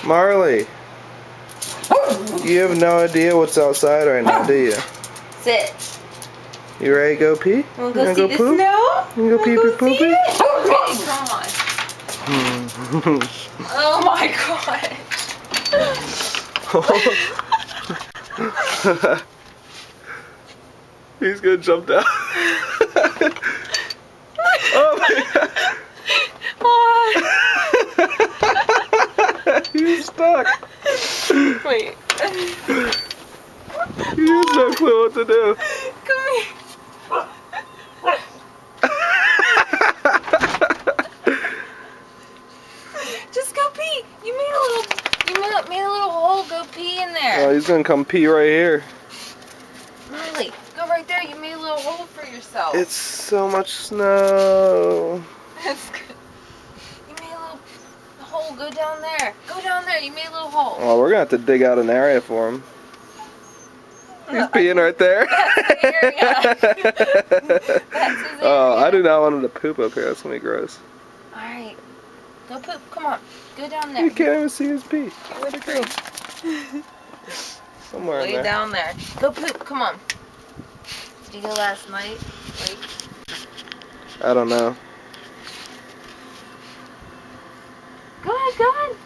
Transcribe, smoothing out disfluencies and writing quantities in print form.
Marley, you have no idea what's outside right now, do you? Sit. You ready to go pee? You wanna go see the poop? snow? You wanna go pee poopy? Okay, come on. Oh my god. He's gonna jump down. Oh my god. He's stuck. Wait. He has no clue what to do. Come here. Just go pee. You made a little hole. Go pee in there. Oh, he's gonna come pee right here. Marley, go right there. You made a little hole for yourself. It's so much snow. That's good. You made a little hole. Go down there. Go down there. You made a little hole. Oh, we're gonna have to dig out an area for him. He's peeing right there. That's the area. That's his area. Oh, I do not want him to poop up here. That's gonna be gross. Alright. Go poop. Come on. Go down there. You can't even see his pee. Where'd it go? Somewhere in Way there. down there. Go poop. Come on. Did you go last night? Like, I don't know. go ahead. Go ahead.